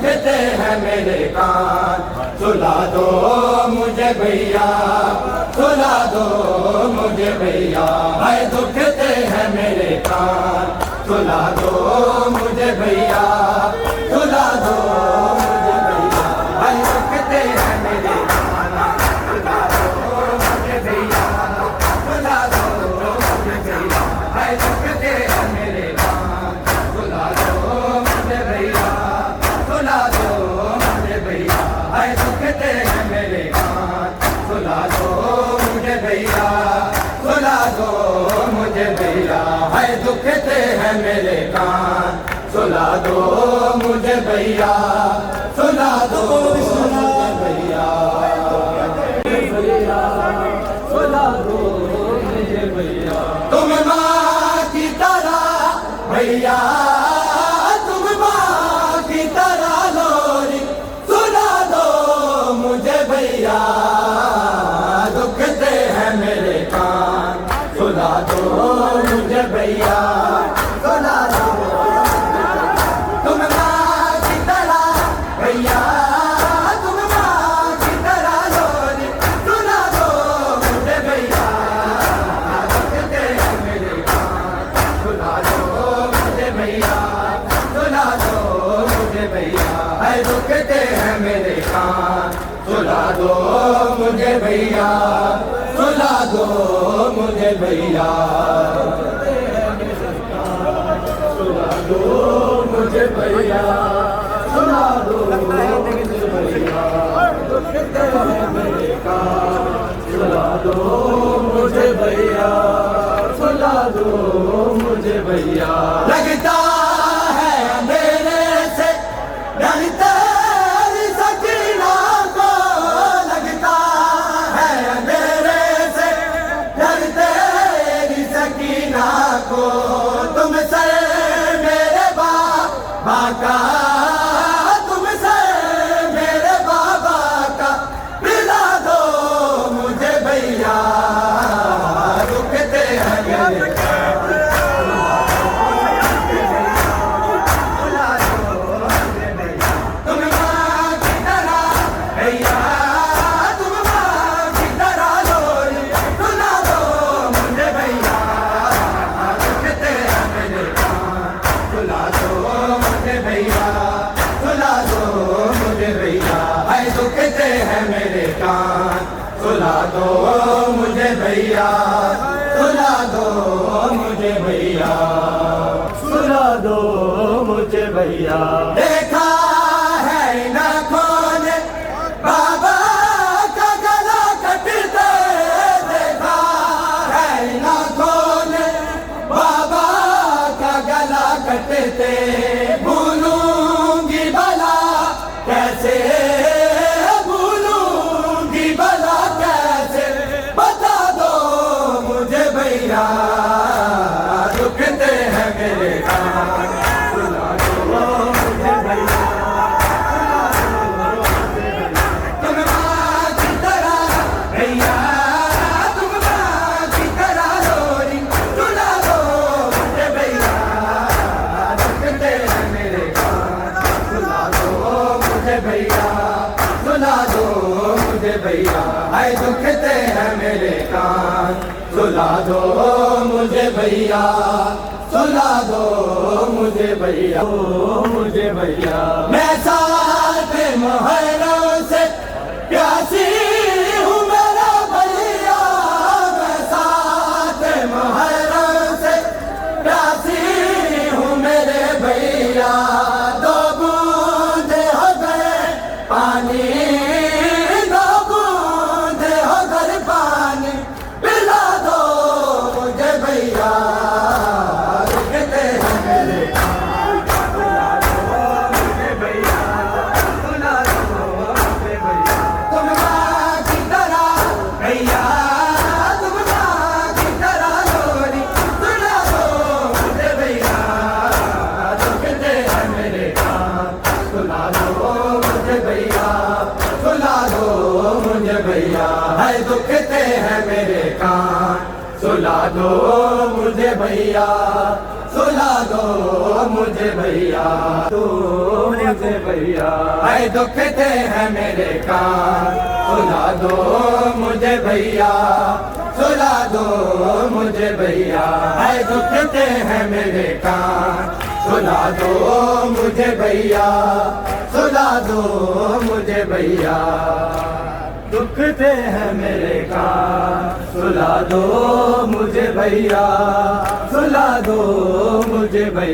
दुखते हैं मेरे कान, सुला दो मुझे भैया, सुला दो मुझे भैया, हाय दुखते हैं मेरे कान, सुला दो मुझे भैया, सुला दो मुझे भैया, हाय दुखते हैं मेरे कान, सुला दो मुझे भैया, सुला दो मुझे भैया, हाय दुखते हैं मेरे कान, सुला दो मुझे भैया, सुला दो मुझे भैया, हाय दुखते हैं मेरे कान, सुला दो मुझे भैया, सुला दो मुझे भैया, हाय दुखते हैं मेरे कान, सुला दो मुझे भैया, सुला दो मुझे भैया, सुला दो मुझे भैया। तुम माँ की तरह भैया, तुम माँ की तरह लोरी, सुला दो मुझे भैया, दुखते हैं मेरे कान, सुला दो मुझे भैया, सुला दो। तुम माँ की तरह भैया, तुम माँ की तरह लोरी, सुला दो मुझे भैया, दुखते हैं मेरे कान, सुला दो मुझे भैया, सुला दो मुझे भैया, है दुखते हैं मेरे कान, सुला दो मुझे भैया, सुला दो मुझे भैया, सुला दो मुझे भैया, सुला दो मुझे भैया, दुखते हैं मेरे कान, सुला दो मुझे भैया, सुला दो मुझे भैया। लगता है अंधेरे से डरते सकीना को, लगता है अंधेरे से डरते सकीना को, तुमसे मेरे बाबा का, तुमसे मेरे बाबा का पिला दो मुझे भैया, दुखते हैं मेरे सुला दो मुझे भैया, सुला दो मुझे भैया, सुला दो मुझे भैया। देखा है ना कौन बाबा का गला कटते, देखा है ना कौन बाबा का गला कटते, भूलूंगी भला कैसे, दुखते हैं मेरे कान, सुला दो मुझे भैया, तुम माँ की तरह भैया, तुम माँ की तरह लोरी, सुला दो मुझे भैया, दुखते हैं मेरे कान, सुला दो मुझे भैया, सुला दो मुझे भैया, हाय दुखते हैं मेरे कान, सुला दो मुझे भैया, सुला दो मुझे भैया, मुझे भैया। मैं साथ मोहरों से प्यासी हूँ मेरा भैया, मैं साथ मोहरों से प्यासी हूँ मेरे भैया, दो बूंदे हो गए पानी, दो बूंदे हो गए पानी, पिला दो मुझे भैया, दुखते हैं मेरे कान, सुला दो मुझे भैया, सुला दो मुझे भैया। तुम माँ की तरह भैया, तुम माँ की तरह लोरी, सुला दो मुझे भैया, दुखते हैं मेरे कान, सुला दो मुझे भैया, सुला दो मुझे भैया, है दुखते हैं मेरे कान, सुला दो मुझे भैया। सुला दो मुझे भैया, दो मुझे भैया, है दुखते हैं मेरे कान, सुला दो मुझे भैया, सुला दो मुझे भैया, है दुखते हैं मेरे कान, सुला दो मुझे भैया, सुला दो मुझे भैया, दुखते हैं मेरे कान, सुला दो मुझे भैया, सुला दो मुझे भैया।